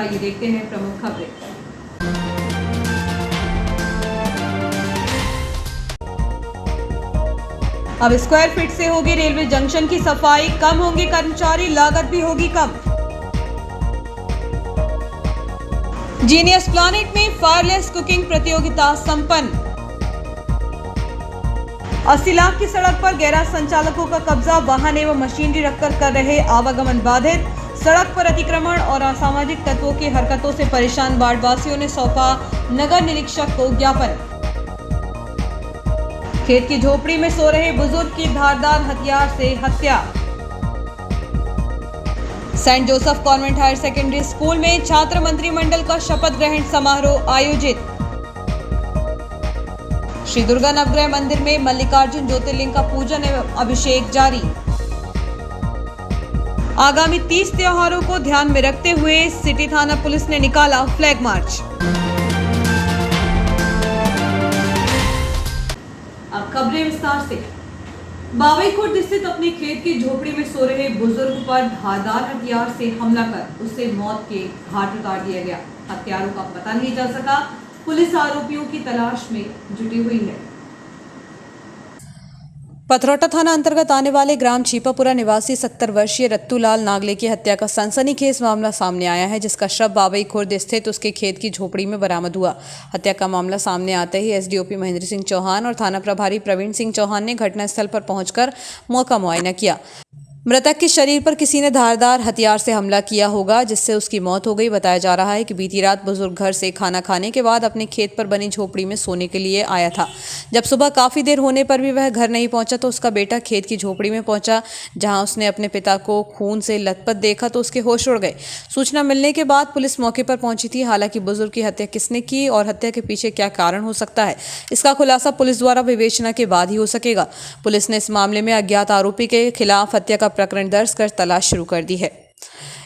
आइए देखते हैं प्रमुख खबरें। अब स्क्वायर फीट से होगी रेलवे जंक्शन की सफाई, कम होंगे कर्मचारी, लागत भी होगी कम। जीनियस प्लैनेट में फायरलेस कुकिंग प्रतियोगिता संपन्न। 80 लाख की सड़क पर गैराज संचालकों का कब्जा, वाहन एवं मशीनरी रखकर कर रहे आवागमन बाधित। सड़क पर अतिक्रमण और असामाजिक तत्वों की हरकतों से परेशान वार्ड वासियों ने सौंपा नगर निरीक्षक को ज्ञापन। खेत की झोपड़ी में सो रहे बुजुर्ग की धारदार हथियार से हत्या। Saint Joseph convent higher secondary school में छात्र मंत्रिमंडल का शपथ ग्रहण समारोह आयोजित। श्री दुर्गा नवग्रह मंदिर में मल्लिकार्जुन ज्योतिर्लिंग का पूजन एवं अभिषेक जारी। आगामी 30 त्योहारों को ध्यान में रखते हुए सिटी थाना पुलिस ने निकाला फ्लैग मार्च। अब खबरें विस्तार से। बावई खुर्द स्थित अपने खेत की झोपड़ी में सो रहे बुजुर्ग पर धारदार हथियार से हमला कर उससे मौत के घाट उतार दिया गया। हत्यारों का पता नहीं चल सका। पुलिस आरोपियों की तलाश में जुटी हुई है। पथरौटा थाना अंतर्गत आने वाले ग्राम छीपापुरा निवासी 70 वर्षीय रत्तूलाल नागले की हत्या का सनसनीखेज मामला सामने आया है, जिसका शव बावई खुर्द स्थित उसके खेत की झोपड़ी में बरामद हुआ। हत्या का मामला सामने आते ही एसडीओपी महेंद्र सिंह चौहान और थाना प्रभारी प्रवीण सिंह चौहान ने घटनास्थल पर पहुंचकर मौका मुआयना किया। मृतक के शरीर पर किसी ने धारदार हथियार से हमला किया होगा, जिससे उसकी मौत हो गई। बताया जा रहा है कि बीती रात बुजुर्ग घर से खाना खाने के बाद अपने खेत पर बनी झोपड़ी में सोने के लिए आया था। जब सुबह काफी देर होने पर भी वह घर नहीं पहुंचा तो उसका बेटा खेत की झोपड़ी में पहुंचा, जहां उसने अपने पिता को खून से लथपथ देखा तो उसके होश उड़ गए। सूचना मिलने के बाद पुलिस मौके पर पहुंची थी। हालांकि बुजुर्ग की हत्या किसने की और हत्या के पीछे क्या कारण हो सकता है, इसका खुलासा पुलिस द्वारा विवेचना के बाद ही हो सकेगा। पुलिस ने इस मामले में अज्ञात आरोपी के खिलाफ हत्या का प्रकरण दर्ज कर तलाश शुरू कर दी है।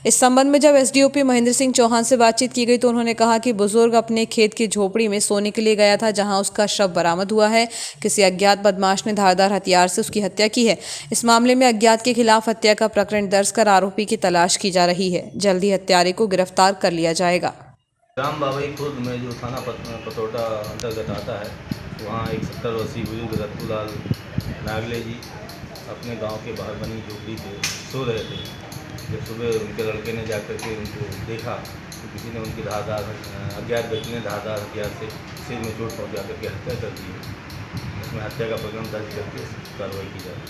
इस संबंध में जब एसडीओपी महेंद्र सिंह चौहान से बातचीत की गई तो उन्होंने कहा कि बुजुर्ग अपने खेत की झोपड़ी में सोने के लिए गया था, जहां उसका शव बरामद हुआ है। किसी अज्ञात बदमाश ने धारदार हथियार से उसकी हत्या की है। इस मामले में अज्ञात के खिलाफ हत्या का प्रकरण दर्ज कर आरोपी की तलाश की जा रही है। जल्द ही हत्यारे को गिरफ्तार कर लिया जाएगा। ग्राम बावई खुर्द में जो थाना पथरौटा अंतर्गत आता है, वहाँ एक 70 वर्षीय बुजुर्ग रत्तूलाल नागले जी अपने गांव के बाहर बनी झोपड़ी पे सो रहे थे। जब सुबह उनके लड़के ने जाकर के उनको देखा तो किसी ने उनकी अज्ञात व्यक्ति ने धारदार हथियार से सिर में चोट पहुंचा करके हत्या कर दी है। इसमें हत्या का प्रकरण दर्ज करके कार्रवाई की जा रही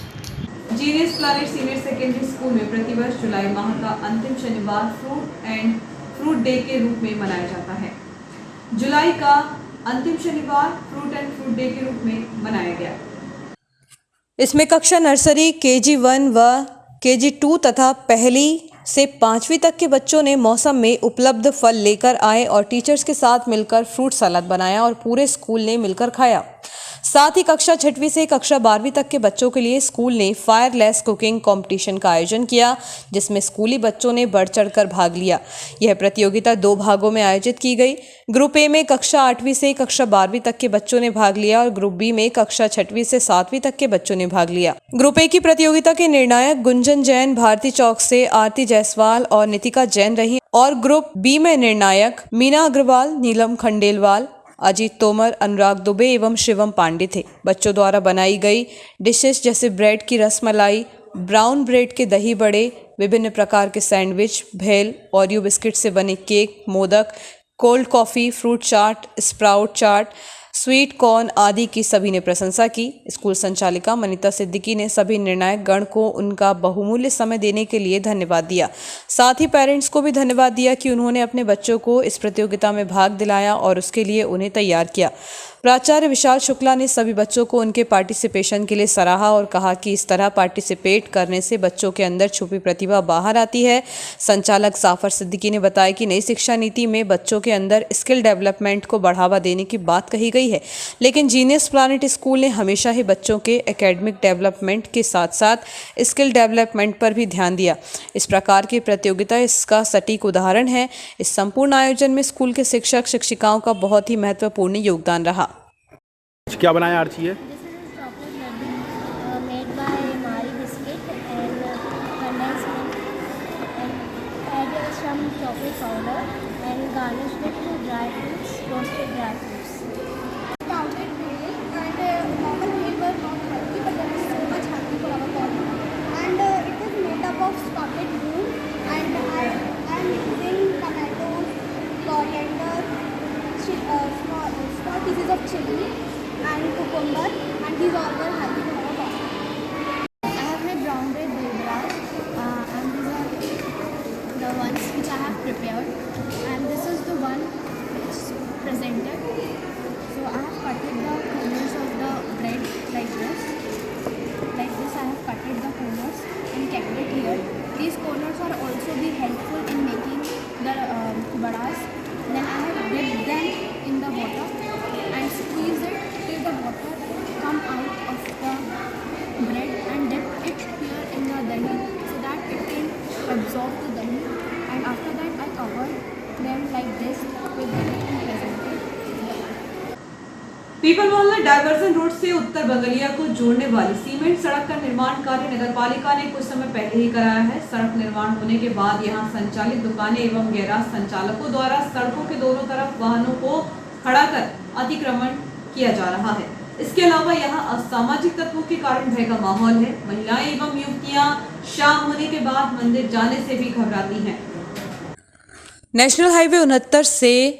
है। Genius planet senior secondary school में प्रतिवर्ष जुलाई माह का अंतिम शनिवार फ्रूट डे के रूप में मनाया जाता है। जुलाई का अंतिम शनिवार फ्रूट डे के रूप में मनाया गया। इसमें कक्षा नर्सरी, KG1 व KG2 तथा पहली से 5वीं तक के बच्चों ने मौसम में उपलब्ध फल लेकर आए और टीचर्स के साथ मिलकर फ्रूट सलाद बनाया और पूरे स्कूल ने मिलकर खाया। साथ ही कक्षा 6वीं से कक्षा 12वीं तक के बच्चों के लिए स्कूल ने फायरलेस कुकिंग कंपटीशन का आयोजन किया, जिसमें स्कूली बच्चों ने बढ़ चढ़कर भाग लिया। यह प्रतियोगिता 2 भागों में आयोजित की गई। ग्रुप ए में कक्षा 8वीं से कक्षा 12वीं तक के बच्चों ने भाग लिया और ग्रुप बी में कक्षा 6वीं से 7वीं तक के बच्चों ने भाग लिया। ग्रुप ए की प्रतियोगिता के निर्णायक गुंजन जैन भारती चौक से आरती जायसवाल और नितिका जैन रही और ग्रुप बी में निर्णायक मीना अग्रवाल, नीलम खंडेलवाल, अजीत तोमर, अनुराग दुबे एवं शिवम पांडे थे। बच्चों द्वारा बनाई गई डिशेस जैसे ब्रेड की रसमलाई, ब्राउन ब्रेड के दही बड़े, विभिन्न प्रकार के सैंडविच, भेल, ओरियो बिस्किट से बने cake, modak, cold coffee, fruit chaat, sprout chaat, sweet corn आदि की सभी ने प्रशंसा की। स्कूल संचालिका मनीता सिद्दीकी ने सभी निर्णायक गण को उनका बहुमूल्य समय देने के लिए धन्यवाद दिया। साथ ही पेरेंट्स को भी धन्यवाद दिया कि उन्होंने अपने बच्चों को इस प्रतियोगिता में भाग दिलाया और उसके लिए उन्हें तैयार किया। प्राचार्य विशाल शुक्ला ने सभी बच्चों को उनके पार्टिसिपेशन के लिए सराहा और कहा कि इस तरह पार्टिसिपेट करने से बच्चों के अंदर छुपी प्रतिभा बाहर आती है। संचालक जाफर सिद्दीकी ने बताया कि नई शिक्षा नीति में बच्चों के अंदर स्किल डेवलपमेंट को बढ़ावा देने की बात कही गई है, लेकिन जीनियस प्लैनेट स्कूल ने हमेशा ही बच्चों के एकेडमिक डेवलपमेंट के साथ साथ स्किल डेवलपमेंट पर भी ध्यान दिया। इस प्रकार की प्रतियोगिता इसका सटीक उदाहरण है। इस संपूर्ण आयोजन में स्कूल के शिक्षक शिक्षिकाओं का बहुत ही महत्वपूर्ण योगदान रहा। क्या बनाया आरती है? chocolate powder garnished with dry fruits, roasted dry fruits. Counted building and normal meal were not healthy, but that is so much healthy for our body. And it is made up of spotted broom, and I am using tomatoes, coriander, small pieces of chili, and cucumber, and these all were healthy for our body. I have made brown bread bilbras, and these are the ones which I have prepared, and this is the one which is presented. So I have cutted the corners of the bread like this. Like this I have cutted the corners and kept it here. These corners are also be helpful in making the badas. Then I have dipped them in the water and squeezed it till the water come out of the bread, and dip it here in the dahi so that it can absorb the dahi. And after that I covered them like this with the and presented. People मोहल्ला diversion road से उत्तर बंगलिया को जोड़ने वाली cement सड़क का निर्माण कार्य नगरपालिका ने कुछ समय पहले ही कराया है। सड़क निर्माण होने के बाद यहां संचालित दुकानें एवं गैराज संचालकों द्वारा सड़कों के दोनों तरफ वाहनों को खड़ा कर अतिक्रमण किया जा रहा है। इसके अलावा यहाँ असामाजिक तत्वों के कारण भय का माहौल है। महिलाएं एवं युवतियां शाम होने के बाद मंदिर जाने से भी घबराती हैं। नेशनल हाईवे 69 से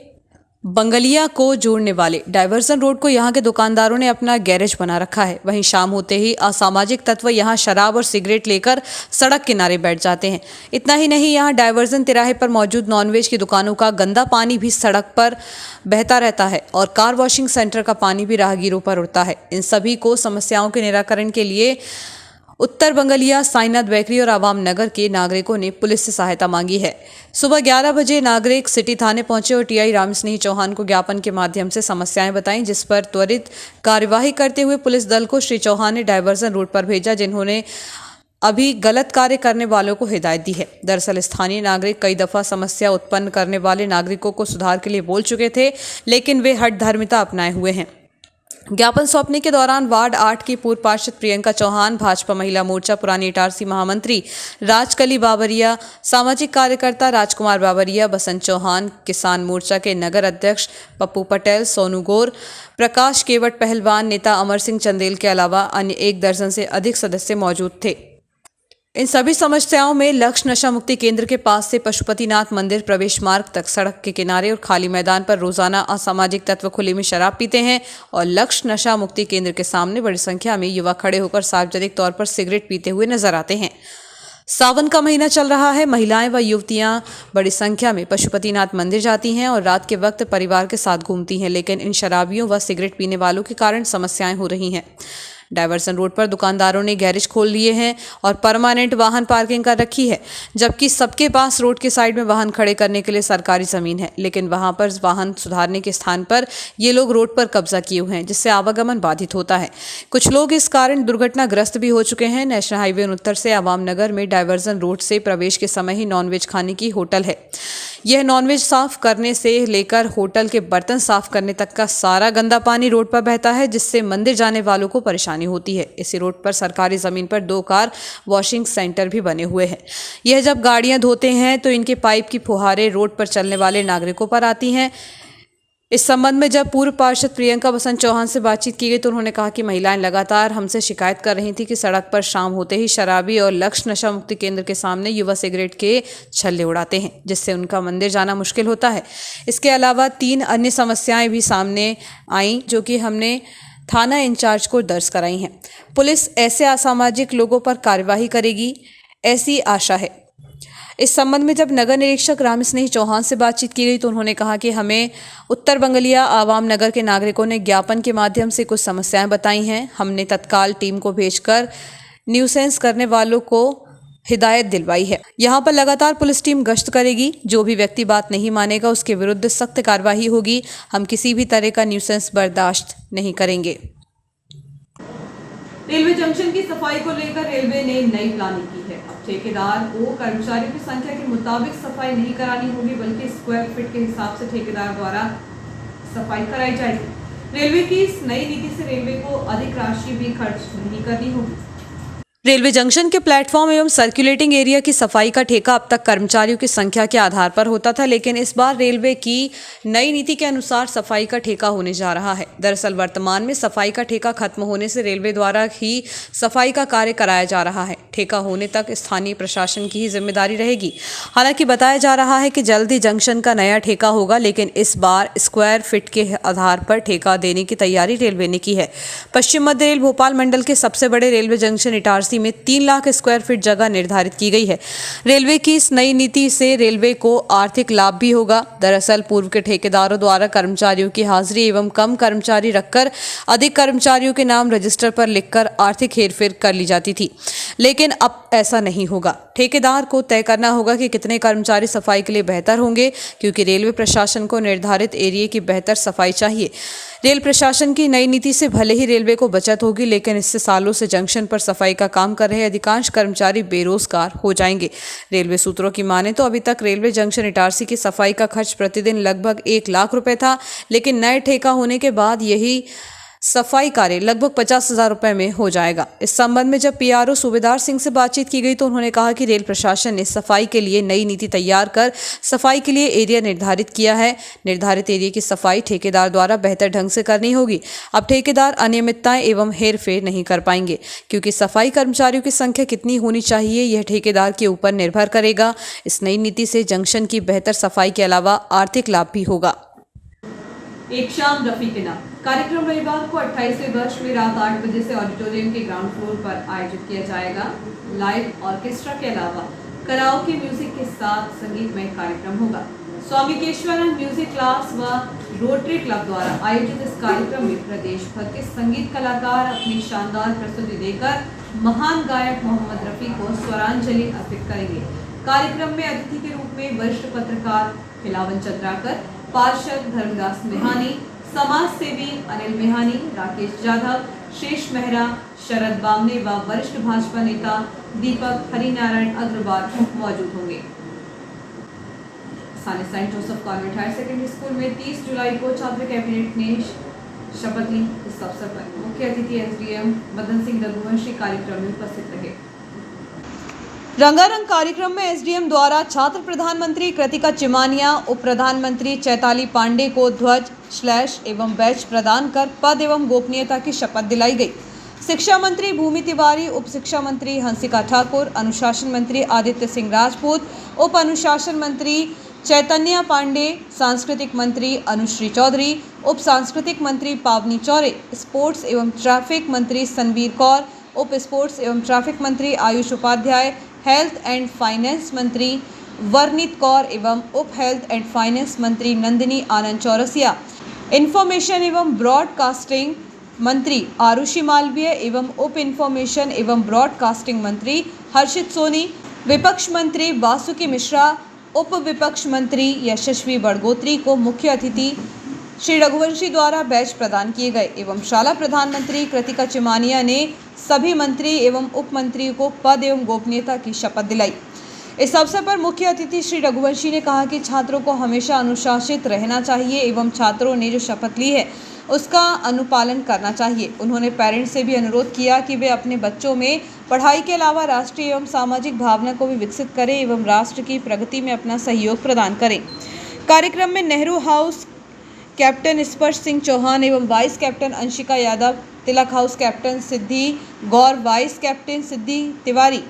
बंगलिया को जोड़ने वाले डायवर्जन रोड को यहां के दुकानदारों ने अपना गैरेज बना रखा है। वहीं शाम होते ही असामाजिक तत्व यहां शराब और सिगरेट लेकर सड़क किनारे बैठ जाते हैं। इतना ही नहीं, यहां डायवर्जन तिराहे पर मौजूद नॉनवेज की दुकानों का गंदा पानी भी सड़क पर बहता रहता है और कार वॉशिंग सेंटर का पानी भी राहगीरों पर उड़ता है। इन सभी को समस्याओं के निराकरण के लिए उत्तर बंगलिया, साईनाथ बेकरी और आवाम नगर के नागरिकों ने पुलिस से सहायता मांगी है। सुबह 11 बजे नागरिक सिटी थाने पहुंचे और टीआई रामस्नेही चौहान को ज्ञापन के माध्यम से समस्याएं बताईं, जिस पर त्वरित कार्यवाही करते हुए पुलिस दल को श्री चौहान ने डायवर्जन रोड पर भेजा, जिन्होंने अभी गलत कार्य करने वालों को हिदायत दी है। दरअसल स्थानीय नागरिक कई दफा समस्या उत्पन्न करने वाले नागरिकों को सुधार के लिए बोल चुके थे, लेकिन वे हठधर्मिता अपनाए हुए हैं। ज्ञापन सौंपने के दौरान वार्ड 8 की पूर्व पार्षद प्रियंका चौहान, भाजपा महिला मोर्चा पुरानी इटारसी महामंत्री राजकली बाबरिया, सामाजिक कार्यकर्ता राजकुमार बाबरिया, बसंत चौहान, किसान मोर्चा के नगर अध्यक्ष पप्पू पटेल, सोनू गौर, प्रकाश केवट पहलवान, नेता अमर सिंह चंदेल के अलावा अन्य 1 दर्जन से अधिक सदस्य मौजूद थे। इन सभी समस्याओं में लक्ष्य नशा मुक्ति केंद्र के पास से पशुपतिनाथ मंदिर प्रवेश मार्ग तक सड़क के किनारे और खाली मैदान पर रोजाना असामाजिक तत्व खुले में शराब पीते हैं और लक्ष्य नशा मुक्ति केंद्र के सामने बड़ी संख्या में युवा खड़े होकर सार्वजनिक तौर पर सिगरेट पीते हुए नजर आते हैं। सावन का महीना चल रहा है। महिलाएं व युवतियां बड़ी संख्या में पशुपतिनाथ मंदिर जाती हैं और रात के वक्त परिवार के साथ घूमती हैं, लेकिन इन शराबियों व सिगरेट पीने वालों के कारण समस्याएं हो रही हैं। डायवर्जन रोड पर दुकानदारों ने गैरेज खोल लिए हैं और परमानेंट वाहन पार्किंग कर रखी है, जबकि सबके पास रोड के साइड में वाहन खड़े करने के लिए सरकारी जमीन है, लेकिन वहां पर वाहन सुधारने के स्थान पर ये लोग रोड पर कब्जा किए हुए हैं, जिससे आवागमन बाधित होता है। कुछ लोग इस कारण दुर्घटनाग्रस्त भी हो चुके हैं। नेशनल हाईवे 69 से आवाम नगर में डायवर्जन रोड से प्रवेश के समय ही नॉनवेज खाने की होटल है। यह नॉनवेज साफ करने से लेकर होटल के बर्तन साफ करने तक का सारा गंदा पानी रोड पर बहता है, जिससे मंदिर जाने वालों को परेशानी होती है। इसी रोड पर सरकारी जमीन पर 2 कार वॉशिंग सेंटर भी बने हुए हैं। यह जब गाड़ियां धोते हैं तो इनके पाइप की फुहारें रोड पर चलने वाले नागरिकों पर आती हैं। इस संबंध में जब पूर्व पार्षद प्रियंका बसंत चौहान से बातचीत की गई तो उन्होंने कहा कि महिलाएं लगातार हमसे शिकायत कर रही थी कि सड़क पर शाम होते ही शराबी और लक्ष्य नशा मुक्ति केंद्र के सामने युवा सिगरेट के छल्ले उड़ाते हैं, जिससे उनका मंदिर जाना मुश्किल होता है। इसके अलावा 3 अन्य समस्याएं भी सामने आईं, जो कि हमने थाना इंचार्ज को दर्ज कराई हैं। पुलिस ऐसे असामाजिक लोगों पर कार्यवाही करेगी, ऐसी आशा है। इस संबंध में जब नगर निरीक्षक रामस्नेही चौहान से बातचीत की गई तो उन्होंने कहा कि हमें उत्तर बंगलिया आवाम नगर के नागरिकों ने ज्ञापन के माध्यम से कुछ समस्याएं बताई हैं। हमने तत्काल टीम को भेजकर न्यूसेंस करने वालों को हिदायत दिलवाई है। यहाँ पर लगातार पुलिस टीम गश्त करेगी। जो भी व्यक्ति बात नहीं मानेगा उसके विरुद्ध सख्त कार्रवाई होगी। हम किसी भी तरह का न्यूसेंस बर्दाश्त नहीं करेंगे। रेलवे जंक्शन की सफाई को लेकर रेलवे ने नई प्लानिंग की है। अब ठेकेदार को कर्मचारियों की संख्या के मुताबिक सफाई नहीं करानी होगी, बल्कि स्क्वायर फीट के हिसाब से ठेकेदार द्वारा सफाई कराई जाएगी। रेलवे की इस नई नीति से रेलवे को अधिक राशि भी खर्च नहीं करनी होगी। रेलवे जंक्शन के प्लेटफॉर्म एवं सर्कुलेटिंग एरिया की सफाई का ठेका अब तक कर्मचारियों की संख्या के आधार पर होता था, लेकिन इस बार रेलवे की नई नीति के अनुसार सफाई का ठेका होने जा रहा है। दरअसल वर्तमान में सफाई का ठेका खत्म होने से रेलवे द्वारा ही सफाई का कार्य कराया जा रहा है। ठेका होने तक स्थानीय प्रशासन की ही जिम्मेदारी रहेगी। हालांकि बताया जा रहा है कि जल्द ही जंक्शन का नया ठेका होगा, लेकिन इस बार स्क्वायर फीट के आधार पर ठेका देने की तैयारी रेलवे ने की है। पश्चिम मध्य रेल भोपाल मंडल के सबसे बड़े रेलवे जंक्शन इटारसी में 3 लाख स्क्वायर फीट जगह निर्धारित की गई है। रेलवे की इस नई नीति से रेलवे को आर्थिक लाभ भी होगा। दरअसल पूर्व के ठेकेदारों द्वारा कर्मचारियों की हाजिरी एवं कम कर्मचारी रखकर अधिक कर्मचारियों के नाम रजिस्टर पर लिखकर आर्थिक हेरफेर कर ली जाती थी, लेकिन अब ऐसा नहीं होगा। ठेकेदार को तय करना होगा कि कितने कर्मचारी सफाई के लिए बेहतर होंगे, क्योंकि रेलवे प्रशासन को निर्धारित एरिया की बेहतर सफाई चाहिए। रेल प्रशासन की नई नीति से भले ही रेलवे को बचत होगी, लेकिन इससे सालों से जंक्शन पर सफाई का काम कर रहे अधिकांश कर्मचारी बेरोजगार हो जाएंगे। रेलवे सूत्रों की माने तो अभी तक रेलवे जंक्शन इटारसी की सफाई का खर्च प्रतिदिन लगभग 1 लाख रुपए था, लेकिन नए ठेका होने के बाद यही सफाई कार्य लगभग 50,000 रुपए में हो जाएगा। इस संबंध में जब पीआरओ सूबेदार सिंह से बातचीत की गई तो उन्होंने कहा कि रेल प्रशासन ने सफाई के लिए नई नीति तैयार कर सफाई के लिए एरिया निर्धारित किया है। निर्धारित एरिया की सफाई ठेकेदार द्वारा बेहतर ढंग से करनी होगी। अब ठेकेदार अनियमितताएं एवं हेरफेर नहीं कर पाएंगे, क्योंकि सफाई कर्मचारियों की संख्या कितनी होनी चाहिए यह ठेकेदार के ऊपर निर्भर करेगा। इस नई नीति से जंक्शन की बेहतर सफाई के अलावा आर्थिक लाभ भी होगा। एक शाम रफी के नाम कार्यक्रम रविवार को 28वें वर्ष में रात 8 बजे से ऑडिटोरियम के ग्राउंड फ्लोर पर आयोजित किया जाएगा। लाइव ऑर्केस्ट्रा के अलावा कराओके म्यूजिक के साथ संगीतमय कार्यक्रम होगा। स्वामी केशवानंद म्यूजिक क्लास व रोटरी क्लब द्वारा आयोजित इस कार्यक्रम में प्रदेश भर के संगीत कलाकार अपनी शानदार प्रस्तुति देकर महान गायक मोहम्मद रफी को स्वरांजलि अर्पित करेंगे। कार्यक्रम में अतिथि के रूप में वरिष्ठ पत्रकार खिलावन चंद्राकर, पार्षद धर्मदास मेहानी, समाज सेवी अनिल मेहानी, राकेश जाधव, शेष मेहरा, शरद बामने व वरिष्ठ भाजपा नेता दीपक हरिनारायण अग्रवाल मौजूद होंगे। स्थानीय saint Joseph convent higher secondary school में 30 जुलाई को छात्र कैबिनेट ने शपथ ली। इस अवसर पर मुख्य अतिथि एसडीएम मदन सिंह रघुवंशी कार्यक्रम में उपस्थित रहे। रंगारंग कार्यक्रम में एसडीएम द्वारा छात्र प्रधानमंत्री कृतिका चिमानिया, उप प्रधानमंत्री चैताली पांडे को ध्वज, श्लैश एवं बैच प्रदान कर पद एवं गोपनीयता की शपथ दिलाई गई। शिक्षा मंत्री भूमि तिवारी, उप शिक्षा मंत्री हंसिका ठाकुर, अनुशासन मंत्री आदित्य सिंह राजपूत, उप अनुशासन मंत्री चैतन्य पांडे, सांस्कृतिक मंत्री अनुश्री चौधरी, उप सांस्कृतिक मंत्री पावनी चौरे, स्पोर्ट्स एवं ट्रैफिक मंत्री सनवीर कौर, उप स्पोर्ट्स एवं ट्रैफिक मंत्री Ayush Upadhyay, health and finance मंत्री वर्णित कौर एवं उप हेल्थ एंड फाइनेंस मंत्री नंदिनी आनंद चौरसिया, इंफॉर्मेशन एवं ब्रॉडकास्टिंग मंत्री आरुषि मालवीय एवं उप इंफॉर्मेशन एवं ब्रॉडकास्टिंग मंत्री हर्षित सोनी, विपक्ष मंत्री वासुकी मिश्रा, उप विपक्ष मंत्री यशस्वी बड़गोत्री को मुख्य अतिथि श्री रघुवंशी द्वारा बैच प्रदान किए गए एवं शाला प्रधानमंत्री कृतिका चिमानिया ने सभी मंत्री एवं उप मंत्रियों को पद एवं गोपनीयता की शपथ दिलाई। इस अवसर पर मुख्य अतिथि श्री रघुवंशी ने कहा कि छात्रों को हमेशा अनुशासित रहना चाहिए एवं छात्रों ने जो शपथ ली है उसका अनुपालन करना चाहिए। उन्होंने पेरेंट्स से भी अनुरोध किया कि वे अपने बच्चों में पढ़ाई के अलावा राष्ट्रीय एवं सामाजिक भावना को भी विकसित करें एवं राष्ट्र की प्रगति में अपना सहयोग प्रदान करें। कार्यक्रम में नेहरू हाउस कैप्टन स्पर्श सिंह चौहान एवं vice captain Anshika Yadav, Tilak house captain Siddhi Gaur, vice captain Siddhi Tiwari,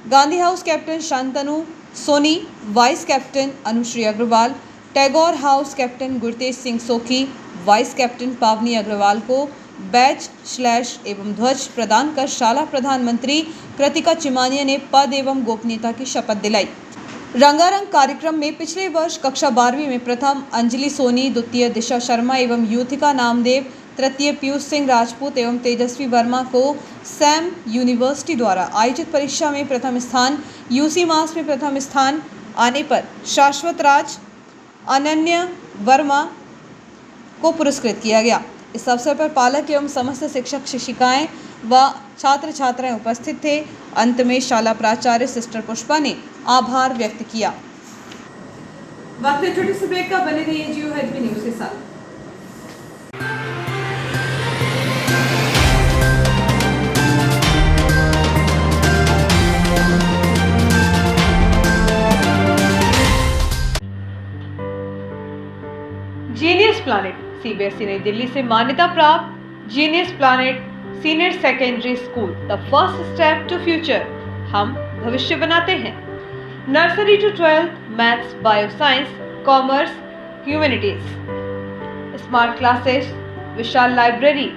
Gandhi house captain Shantanu Soni, vice captain Anushree Agarwal, Tagore house captain Gurtej Singh Sokhi, vice captain पावनी अग्रवाल को बैच, श्लैश एवं ध्वज प्रदान कर शाला प्रधानमंत्री कृतिका चिमानिया ने पद एवं गोपनीयता की शपथ दिलाई। रंगारंग कार्यक्रम में पिछले वर्ष कक्षा 12वीं में प्रथम अंजलि सोनी, द्वितीय दिशा शर्मा एवं युथिका नामदेव, तृतीय पीयूष सिंह राजपूत एवं तेजस्वी वर्मा को सैम यूनिवर्सिटी द्वारा आयोजित परीक्षा में प्रथम स्थान, यूसी मास में प्रथम स्थान आने पर शाश्वत राज, अनन्य वर्मा को पुरस्कृत किया गया। इस अवसर पर पालक एवं समस्त शिक्षक शिक्षिकाएं व छात्र छात्राएं उपस्थित थे। अंत में शाला प्राचार्य सिस्टर पुष्पा ने आभार व्यक्त किया। वक्त है छोटे से ब्रेक का, बने रहिए जियो हेल्थ न्यूज के साथ। जीनियस प्लैनेट सीबीएसई नई दिल्ली से मान्यता प्राप्त genius planet senior secondary school, the first step to future. हम भविष्य बनाते हैं। Nursery to 12th maths, bio science, commerce, humanities, smart classes, विशाल लाइब्रेरी,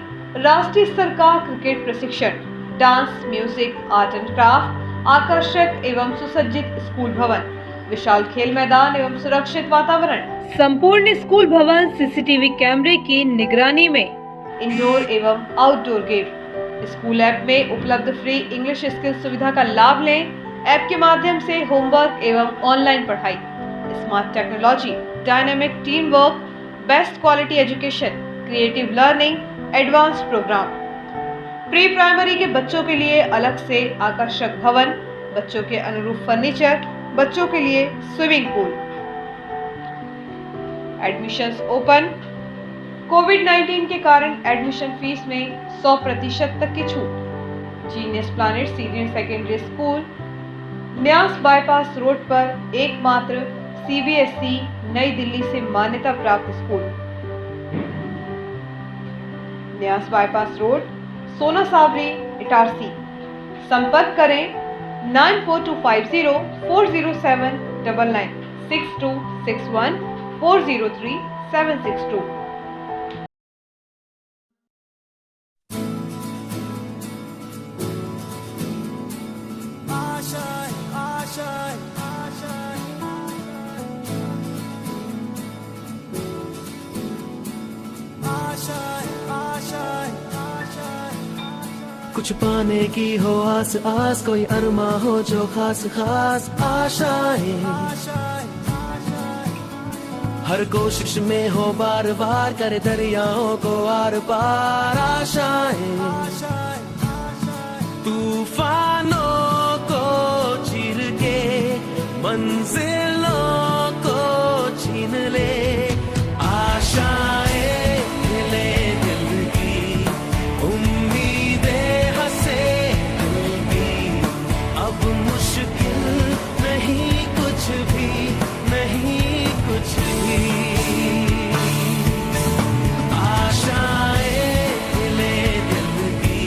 राष्ट्रीय स्तर का क्रिकेट प्रशिक्षण, dance, music, art and craft, आकर्षक एवं सुसज्जित स्कूल भवन, विशाल खेल मैदान एवं सुरक्षित वातावरण, संपूर्ण स्कूल भवन सीसीटीवी कैमरे की निगरानी में, इंडोर एवं आउटडोर गेम। स्कूल ऐप में उपलब्ध फ्री इंग्लिश स्किल सुविधा का लाभ लें। ऐप के माध्यम से होमवर्क एवं ऑनलाइन पढ़ाई, smart technology, dynamic team work, best quality education, creative learning, advance programme. Pre primary के बच्चों के लिए अलग से आकर्षक भवन, बच्चों के अनुरूप फर्नीचर, बच्चों के लिए स्विमिंग पूल। Admissions open. कोविड-19 के कारण एडमिशन फीस में 100% तक की छूट। Genius planet senior secondary school, Nyas bypass road पर एकमात्र सीबीएसई नई दिल्ली से मान्यता प्राप्त स्कूल। न्यास बाईपास रोड, सोना सावरी, इटारसी। संपर्क करें 9425040799 6261 403 762। कुछ पाने की हो आस आस, कोई अरमा हो जो खास खास आशाएं, हर कोशिश में हो बार बार, करे दरियाओं को आर पार आशाएं, तूफानों को चीर के मंजिलों को छीन ले, आशाएं ले दिल की, उम्मीदें हंसे दिल की, अब मुश्किल नहीं कुछ भी, नहीं कुछ भी, आशाएं ले दिल की,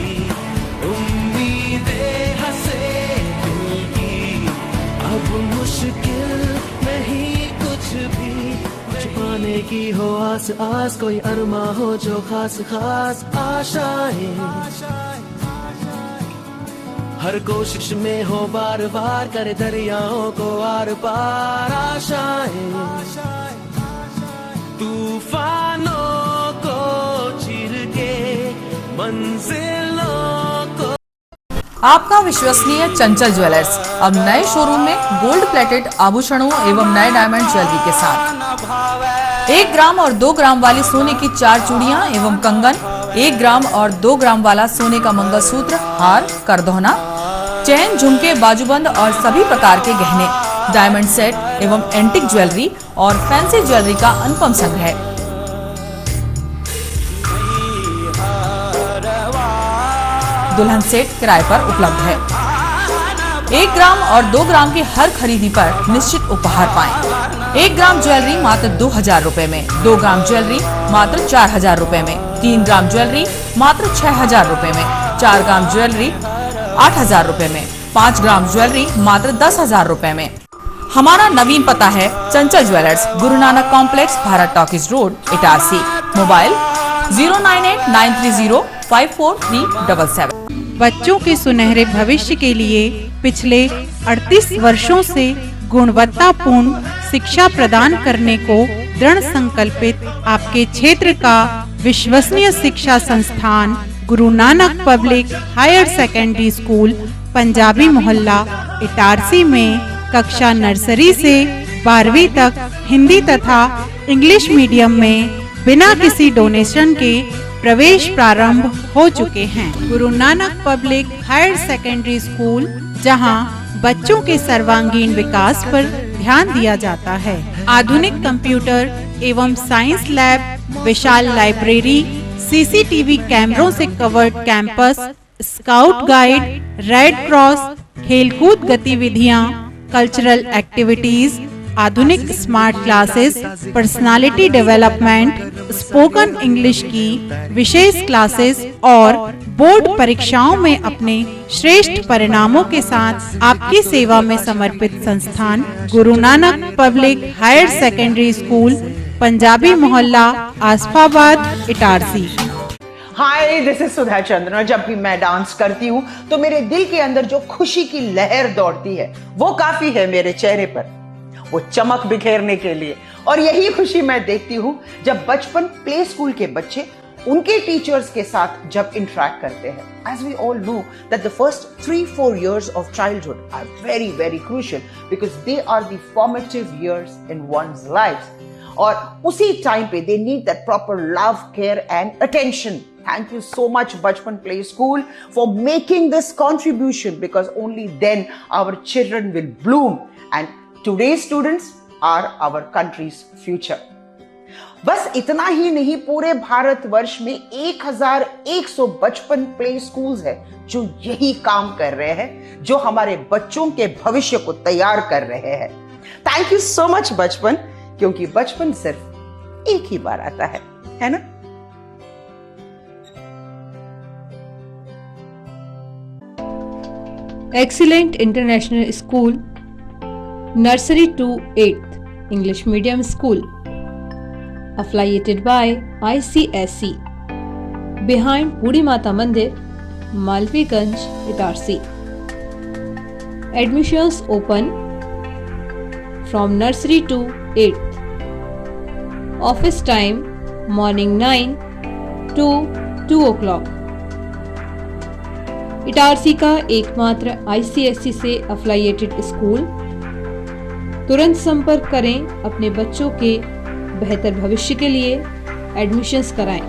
उम्मीदें हंसे दिल की, अब मुश्किल नहीं कुछ भी, कुछ पाने की हो आस आस, कोई अरमा हो जो खास खास आशाएं, हर कोशिश में हो बार बार, करे दरियाओं को आर पार आशाएं, तूफानों को चीर के मंजिलों को। आपका विश्वसनीय चंचल ज्वेलर्स अब नए शोरूम में गोल्ड प्लेटेड आभूषणों एवं नए डायमंड ज्वेलरी के साथ 1 ग्राम और 2 ग्राम वाली सोने की 4 चूड़ियां एवं कंगन, 1 ग्राम और 2 ग्राम वाला सोने का मंगलसूत्र, हार, करदौना, चैन, झुमके, बाजूबंद और सभी प्रकार के गहने, डायमंड सेट एवं एंटिक ज्वेलरी और फैंसी ज्वेलरी का अनुपम संग्रह। दुल्हन सेट किराए पर उपलब्ध है। 1 ग्राम और 2 ग्राम की हर खरीदी पर निश्चित उपहार पाएं। 1 ग्राम ज्वेलरी मात्र 2000 रुपए में, 2 ग्राम ज्वेलरी मात्र 4000 रुपए में, 3 ग्राम ज्वेलरी मात्र 6000 रुपए में, 4 ग्राम ज्वेलरी 8000 रुपए में, 5 ग्राम ज्वेलरी मात्र 10000 रुपए में। हमारा नवीन पता है चंचल jewellers, Guru Nanak complex, Bharat talkies road, Itarsi. Mobile 09893054377। बच्चों के सुनहरे भविष्य के लिए पिछले 38 वर्षों से गुणवत्तापूर्ण शिक्षा प्रदान करने को दृढ़ संकल्पित आपके क्षेत्र का विश्वसनीय शिक्षा संस्थान Guru Nanak public higher secondary school, Punjabi Mohalla, Itarsi में कक्षा नर्सरी से 12वीं तक हिंदी तथा इंग्लिश मीडियम में बिना किसी डोनेशन के प्रवेश प्रारंभ हो चुके हैं। Guru Nanak public higher secondary school, जहां बच्चों के सर्वांगीण विकास पर ध्यान दिया जाता है। आधुनिक कंप्यूटर एवं साइंस लैब, विशाल लाइब्रेरी, सीसीटीवी कैमरों से covered campus, scout guide, red cross, खेलकूद गतिविधियां, कल्चरल एक्टिविटीज, आधुनिक smart classes, personality development, spoken English की विशेष क्लासेस और बोर्ड परीक्षाओं में अपने श्रेष्ठ परिणामों के साथ आपकी सेवा में समर्पित संस्थान Guru Nanak public higher secondary school, Punjabi Mohalla, Asafabad, Itarsi. Hi, this is Sudha Chandran. जब भी मैं डांस करती हूँ तो मेरे दिल के अंदर जो खुशी की लहर दौड़ती है वो काफी है मेरे चेहरे पर, वो चमक बिखेरने के लिए। और यही खुशी मैं देखती हूँ जब बचपन प्ले स्कूल के बच्चे उनके टीचर्स के साथ जब इंटरेक्ट करते हैं। As we all know that the first 3-4 years of childhood are very very crucial because they are the formative years in one's life. और उसी टाइम पे they need that proper love, care and attention. Thank you so much Bachpan Play School for making this contribution, because only then our children will bloom and today's students are our country's future. बस इतना ही नहीं, पूरे भारतवर्ष में 1100 बचपन play schools है जो यही काम कर रहे हैं, जो हमारे बच्चों के भविष्य को तैयार कर रहे हैं। थैंक यू सो मच बचपन, क्योंकि बचपन सिर्फ एक ही बार आता है ना? Excellent International School, Nursery to 8th English Medium School, affiliated by ICSE, behind Budi Mata Mandir, Malviganj, Itarsi. Admissions open from nursery to 8th. Office time morning 9 to 2 o'clock. Itarsi का एकमात्र ICSE से अफिलिएटेड स्कूल। तुरंत संपर्क करें, अपने बच्चों के बेहतर भविष्य के लिए एडमिशन्स कराएं।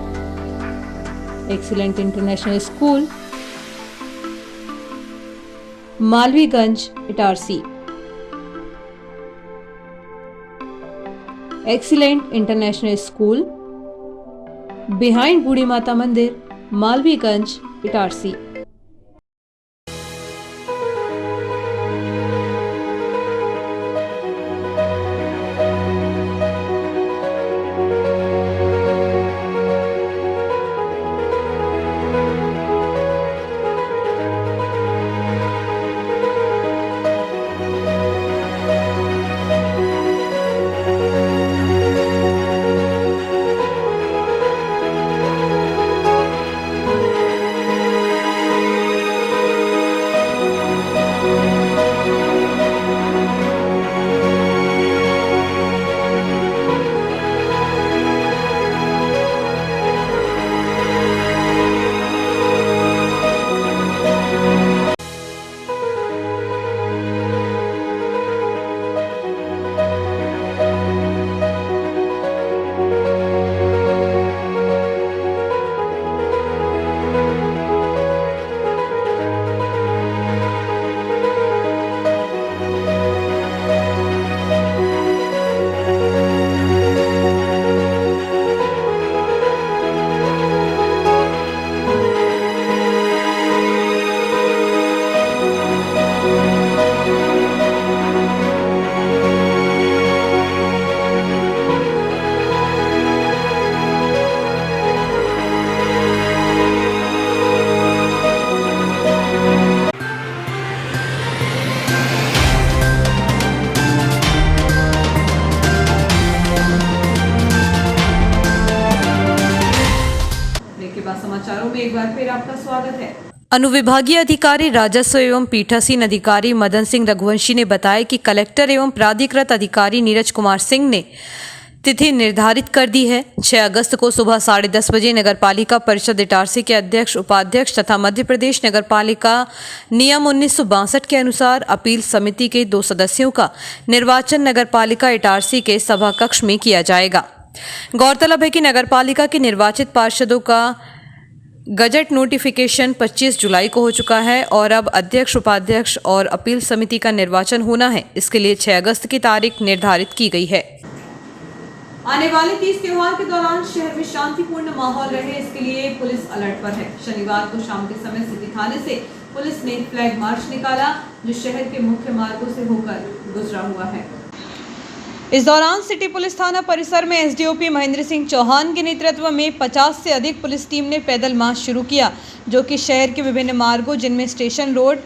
Excellent international school, Malviganj, Itarsi. Excellent international school, behind Budhi Mata मंदिर, मालवीगंज, इटारसी। समाचारों में एक बार फिर आपका स्वागत है। अनुविभागीय अधिकारी राजस्व एवं पीठासीन अधिकारी मदन सिंह रघुवंशी ने बताया कि कलेक्टर एवं प्राधिकृत अधिकारी नीरज कुमार सिंह ने तिथि निर्धारित कर दी है। 6 अगस्त को सुबह 10:30 बजे नगरपालिका परिषद इटारसी के अध्यक्ष, उपाध्यक्ष तथा मध्य प्रदेश नगरपालिका नियम 1962 के अनुसार अपील समिति के 2 सदस्यों का निर्वाचन नगरपालिका इटारसी के सभा कक्ष में किया जाएगा। गौरतलब है कि नगरपालिका के निर्वाचित पार्षदों का गजट नोटिफिकेशन 25 जुलाई को हो चुका है और अब अध्यक्ष, उपाध्यक्ष और अपील समिति का निर्वाचन होना है। इसके लिए 6 अगस्त की तारीख निर्धारित की गई है। आने वाले तीज त्योहार के दौरान शहर में शांतिपूर्ण माहौल रहे, इसके लिए पुलिस अलर्ट पर है। शनिवार को शाम के समय सिटी थाने से पुलिस ने फ्लैग मार्च निकाला जो शहर के मुख्य मार्गों से होकर गुजरा हुआ है। इस दौरान सिटी पुलिस थाना परिसर में एसडीओपी महेंद्र सिंह चौहान के नेतृत्व में 50 से अधिक पुलिस टीम ने पैदल मार्च शुरू किया, जो कि शहर के विभिन्न मार्गों जिनमें स्टेशन रोड,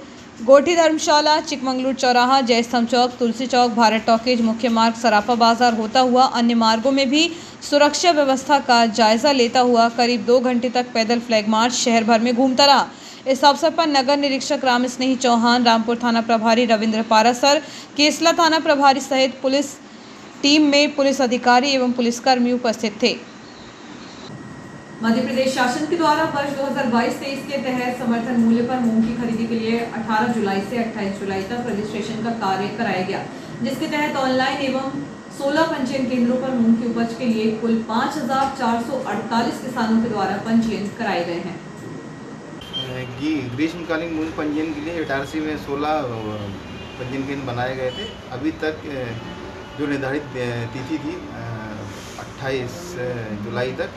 गोठी धर्मशाला, चिकमंगलूर चौराहा, जयस्तंभ चौक, तुलसी चौक, भारत टॉकीज, मुख्य मार्ग, सराफा बाजार होता हुआ अन्य मार्गों में भी सुरक्षा व्यवस्था का जायजा लेता हुआ करीब 2 घंटे तक पैदल फ्लैग मार्च शहर भर में घूमता रहा। इस अवसर पर नगर निरीक्षक राम स्नेही चौहान, रामपुर थाना प्रभारी रविंद्र पारासर, केसला थाना प्रभारी सहित पुलिस टीम में पुलिस अधिकारी एवं पुलिसकर्मी उपस्थित थे। मध्य प्रदेश शासन के द्वारा वर्ष 2022-23 के तहत समर्थन मूल्य पर मूंग की खरीदी के लिए 18 जुलाई से 28 जुलाई तक रजिस्ट्रेशन का कार्य कराया गया, जिसके तहत ऑनलाइन एवं 16 पंजीयन केंद्रों पर मूंग की उपज के लिए कुल 5,448 किसानों के द्वारा पंजीयन कराए गए हैं। ग्रीष्मकालीन मूंग पंजीयन के लिए इटारसी में 16 पंजीयन केंद्र बनाए गए थे। अभी तक जो निर्धारित तिथि थी 28 जुलाई तक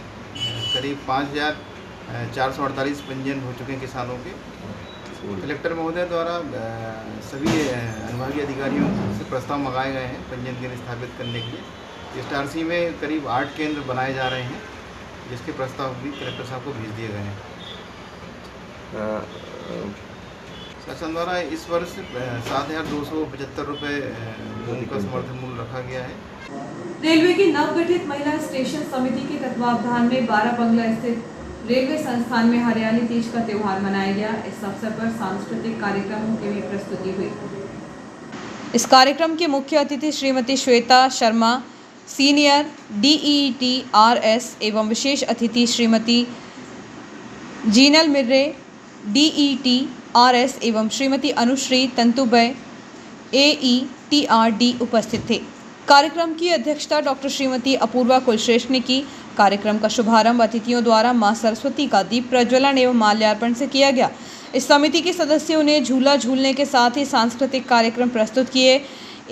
करीब 5,448 पंजीयन हो चुके हैं किसानों के। कलेक्टर महोदय द्वारा सभी अनुभागीय अधिकारियों से प्रस्ताव मंगाए गए हैं पंजीयन केंद्र स्थापित करने के लिए। इटारसी में करीब 8 केंद्र बनाए जा रहे हैं, जिसके प्रस्ताव भी कलेक्टर साहब को भेज दिए गए हैं। शासन द्वारा इस वर्ष 7,275 रुपये मूंग का समर्थन मूल्य रखा गया है। रेलवे की नवगठित महिला स्टेशन समिति के तत्वावधान में 12 बंगला स्थित रेलवे संस्थान में हरियाली तीज का त्योहार मनाया गया। इस अवसर पर सांस्कृतिक कार्यक्रमों की भी प्रस्तुति हुई। इस कार्यक्रम के मुख्य अतिथि Shrimati Shweta Sharma, senior DEET RS एवं विशेष अतिथि श्रीमती जीनल मिर्रे, DET RS एवं श्रीमती अनुश्री तंतुबे, AETRD उपस्थित थे। कार्यक्रम की अध्यक्षता डॉक्टर श्रीमती अपूर्वा कुलश्रेष्ठ ने की। कार्यक्रम का शुभारंभ अतिथियों द्वारा मां सरस्वती का दीप प्रज्वलन एवं माल्यार्पण से किया गया। इस समिति के सदस्यों ने झूला झूलने के साथ ही सांस्कृतिक कार्यक्रम प्रस्तुत किए।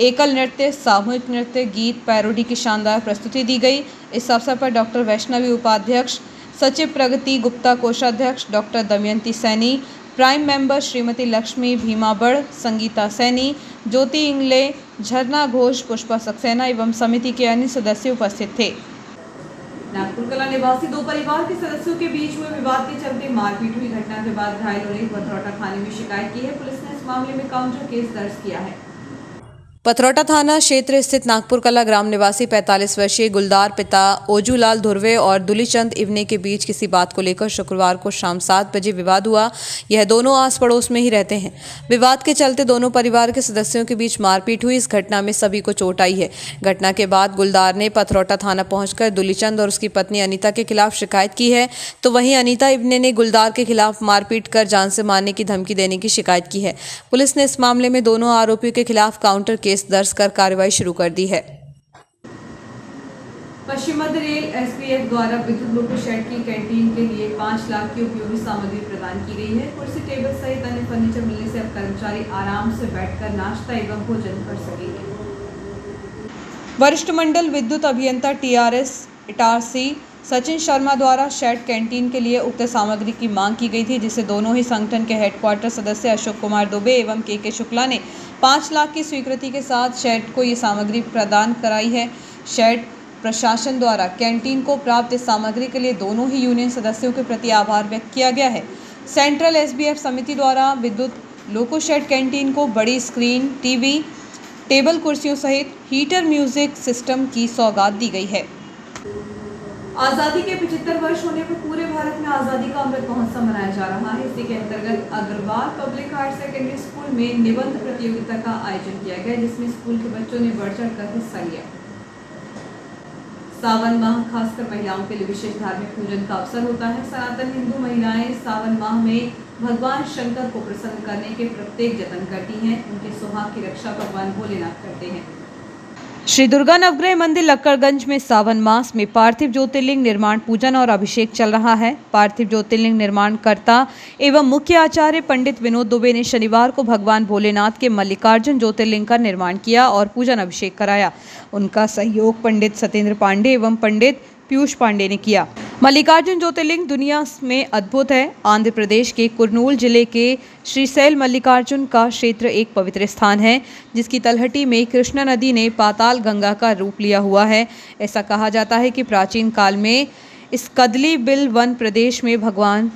एकल नृत्य, सामूहिक नृत्य, गीत, पैरोडी की शानदार प्रस्तुति दी गई। इस अवसर पर डॉक्टर वैष्णवी उपाध्यक्ष, सचिव प्रगति गुप्ता कोषाध्यक्ष, doctor Damyanti Saini, prime member Shrimati Lakshmi Bhimabad, Sangeeta Saini, Jyoti Ingle, Jharna Ghosh, Pushpa Saxena एवं समिति के अन्य सदस्य उपस्थित थे। नागपुर कला निवासी 2 परिवार के सदस्यों के बीच हुए विवाद के चलते मारपीट हुई घटना के बाद घायलों ने पथरौटा थाने में शिकायत की है। पुलिस ने इस मामले में काउंटर केस दर्ज किया है। पथरौटा थाना क्षेत्र स्थित नागपुर कला ग्राम निवासी 45 वर्षीय गुलदार पिता ओजूलाल धुर्वे और दुलीचंद इवने के बीच किसी बात को लेकर शुक्रवार को शाम 7 बजे विवाद हुआ। यह दोनों आस पड़ोस में ही रहते हैं। विवाद के चलते दोनों परिवार के सदस्यों के बीच मारपीट हुई। इस घटना में सभी को चोट आई है। घटना के बाद गुलदार ने पथरौटा थाना पहुंचकर दुलीचंद और उसकी पत्नी अनीता के खिलाफ शिकायत की है, तो वहीं अनीता इवने ने गुलदार के खिलाफ मारपीट कर जान से मारने की धमकी देने की शिकायत की है। पुलिस ने इस मामले में दोनों आरोपियों के खिलाफ काउंटर केस दर्ज कर कार्रवाई शुरू कर दी है। पश्चिम मध्य रेल SPF द्वारा विद्युत लोको शेड की कैंटीन के लिए 5 लाख की उपयोगी सामग्री प्रदान की गई है। कुर्सी, टेबल सहित अन्य फर्नीचर मिलने से अब कर्मचारी आराम से बैठकर नाश्ता एवं भोजन कर सकेंगे। वरिष्ठ मंडल विद्युत अभियंता TRS इटारसी सचिन शर्मा द्वारा शेड कैंटीन के लिए उक्त सामग्री की मांग की गई थी, जिसे दोनों ही संगठन के हेडक्वार्टर सदस्य अशोक कुमार दुबे एवं KK शुक्ला ने 5 लाख की स्वीकृति के साथ शेड को ये सामग्री प्रदान कराई है। शेड प्रशासन द्वारा कैंटीन को प्राप्त इस सामग्री के लिए दोनों ही यूनियन सदस्यों के प्रति आभार व्यक्त किया गया है। सेंट्रल SBF समिति द्वारा विद्युत लोको शेड कैंटीन को बड़ी स्क्रीन, टीवी, टेबल कुर्सियों सहित हीटर, म्यूजिक सिस्टम की सौगात दी गई है। आजादी के 75 वर्ष होने पर पूरे भारत में आजादी का अमृत महोत्सव मनाया जा रहा है। इसी के अंतर्गत Agarwal public higher secondary school में निबंध प्रतियोगिता का आयोजन किया गया, जिसमें स्कूल के बच्चों ने बढ़ चढ़कर हिस्सा लिया। सावन माह खासकर महिलाओं के लिए विशेष धार्मिक पूजन का अवसर होता है। सनातन हिंदू महिलाएं सावन माह में भगवान शंकर को प्रसन्न करने के प्रत्येक जतन करती हैं। उनके सुहाग की रक्षा भगवान भोलेनाथ करते हैं। श्री दुर्गा नवग्रह मंदिर लक्कड़गंज में सावन मास में पार्थिव ज्योतिर्लिंग निर्माण पूजन और अभिषेक चल रहा है। पार्थिव ज्योतिर्लिंग निर्माण कर्ता एवं मुख्य आचार्य पंडित विनोद दुबे ने शनिवार को भगवान भोलेनाथ के मल्लिकार्जुन ज्योतिर्लिंग का निर्माण किया और पूजन अभिषेक कराया। उनका सहयोग पंडित सत्येंद्र पांडे एवं पंडित पीयूष पांडे ने किया। मल्लिकार्जुन ज्योतिर्लिंग दुनिया में अद्भुत है। आंध्र प्रदेश के कुर्नूल जिले के श्रीशैल मल्लिकार्जुन का क्षेत्र एक पवित्र स्थान है, जिसकी तलहटी में कृष्णा नदी ने पाताल गंगा का रूप लिया हुआ है। ऐसा कहा जाता है कि प्राचीन काल में इस कदली बिल वन प्रदेश में भगवान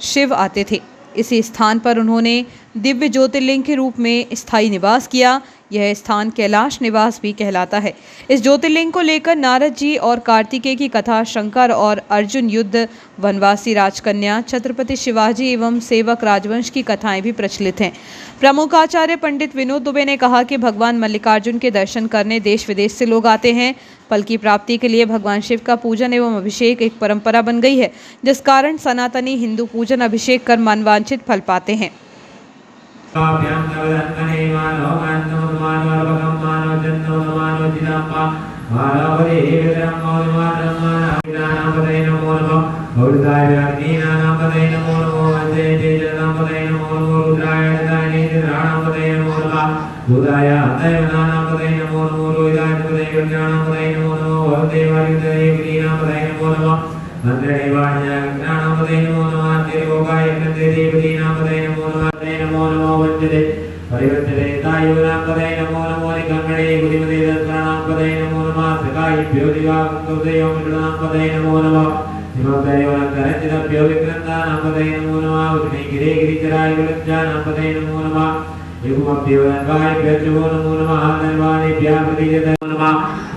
शिव आते थे। इसी स्थान पर उन्होंने दिव्य ज्योतिर्लिंग के रूप में स्थायी निवास किया। यह स्थान कैलाश निवास भी कहलाता है। इस ज्योतिर्लिंग को लेकर नारद जी और कार्तिकेय की कथा, शंकर और अर्जुन युद्ध, वनवासी राजकन्या, छत्रपति शिवाजी एवं सेवक राजवंश की कथाएं भी प्रचलित हैं। प्रमुख आचार्य पंडित विनोद दुबे ने कहा कि भगवान मल्लिकार्जुन के दर्शन करने देश विदेश से लोग आते हैं। फल की प्राप्ति के लिए भगवान शिव का पूजन एवं अभिषेक एक परंपरा बन गई है, जिस कारण सनातनी हिंदू पूजन अभिषेक कर मनवांछित फल पाते हैं।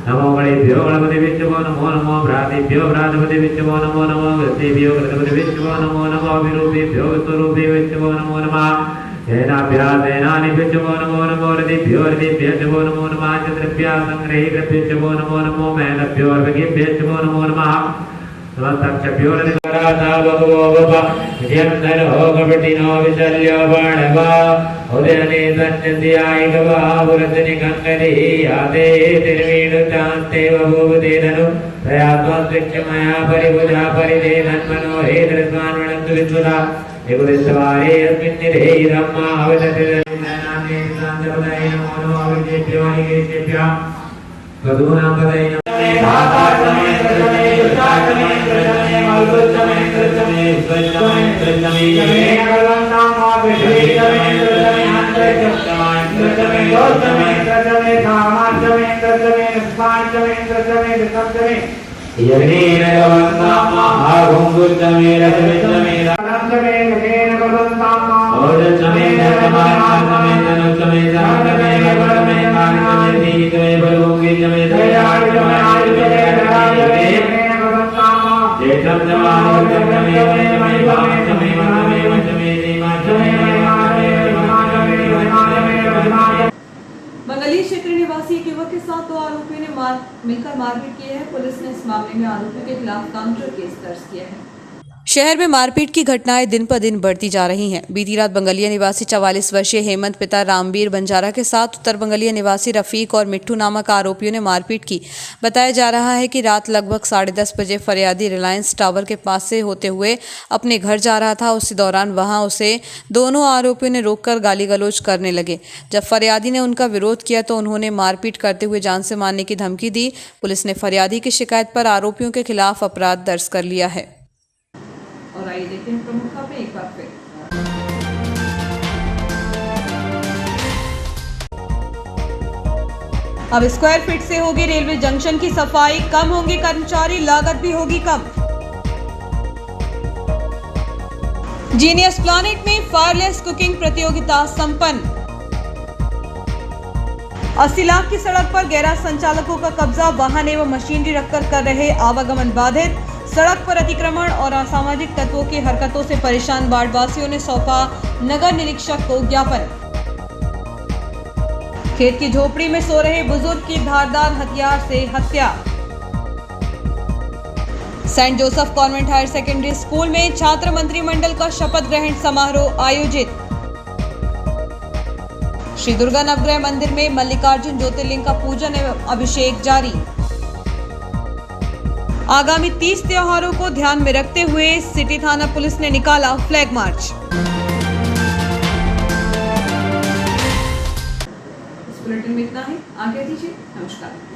नमो गणेभ्यो गणपतिभ्यो नमो नमो भ्रातेभ्यो भ्रातपतिभ्यो नमो नमो गृहेभ्यो गणपतिभ्यो नमो नमो विरूपेभ्यो स्वरूपेभ्यो नमो नमः सेनाभ्यो नमो नमो रतिभ्यो रतिभ्यो नमो नमः चतुर्भ्यः संग्रहीभ्यो नमो नमो मेघभ्यो अर्घ्यभ्यो नमो नमः समस्तभ्यो रतिराधा भगवो भव यन्दरो कपटिनो विचल्यो बाणवा उदयने सन्नद्याय गवावरजनि गंगदे यादे तिर्वीणु चान्ते बभूवदेदनु प्रयात्मस्विक्षमया परिभुजा परिदेदन्मनो हे दृश्वान्वणन्तु विद्वदा निगुदिस्तवारे अस्मिन्निधे रम्मा अवदतिदनाने सान्दपदये नमो नमो अविद्येभ्यो निगेभ्यो वधूनां पदये बंगली क्षेत्र निवासी एक युवक के साथ दो आरोपियों ने मिलकर मारपीट की है। पुलिस ने इस मामले में आरोपियों के खिलाफ काउंटर केस दर्ज किया है। शहर में मारपीट की घटनाएं दिन पर दिन बढ़ती जा रही हैं। बीती रात बंगलिया निवासी 44 वर्षीय हेमंत पिता रामवीर बंजारा के साथ उत्तर बंगलिया निवासी रफीक और मिट्टू नामक आरोपियों ने मारपीट की। बताया जा रहा है कि रात लगभग 10:30 बजे फरियादी रिलायंस टावर के पास से होते हुए अपने घर जा रहा था। उसी दौरान वहां उसे दोनों आरोपियों ने रोककर गाली गलौज करने लगे। जब फरियादी ने उनका विरोध किया तो उन्होंने मारपीट करते हुए जान से मारने की धमकी दी। पुलिस ने फरियादी की शिकायत पर आरोपियों के खिलाफ अपराध दर्ज कर लिया है। और आइए देखते हैं प्रमुख खबरें एक बार फिर। अब स्क्वायर फीट से होगी रेलवे जंक्शन की सफाई, कम होंगे कर्मचारी, लागत भी होगी कम। जीनियस प्लैनेट में फायरलेस कुकिंग प्रतियोगिता संपन्न। 80 लाख की सड़क पर गैराज संचालकों का कब्जा, वाहन एवं मशीनरी रखकर कर रहे आवागमन बाधित। सड़क पर अतिक्रमण और असामाजिक तत्वों की हरकतों से परेशान वार्डवासियों ने सौंपा नगर निरीक्षक को ज्ञापन। खेत की झोपड़ी में सो रहे बुजुर्ग की धारदार हथियार से हत्या। Saint Joseph convent higher secondary school में छात्र मंत्रिमंडल का शपथ ग्रहण समारोह आयोजित। श्री दुर्गा नवग्रह मंदिर में मल्लिकार्जुन ज्योतिर्लिंग का पूजन एवं अभिषेक जारी। आगामी 30 त्योहारों को ध्यान में रखते हुए सिटी थाना पुलिस ने निकाला फ्लैग मार्च। इस बुलेटिन में इतना ही, आगे दीजिए, नमस्कार।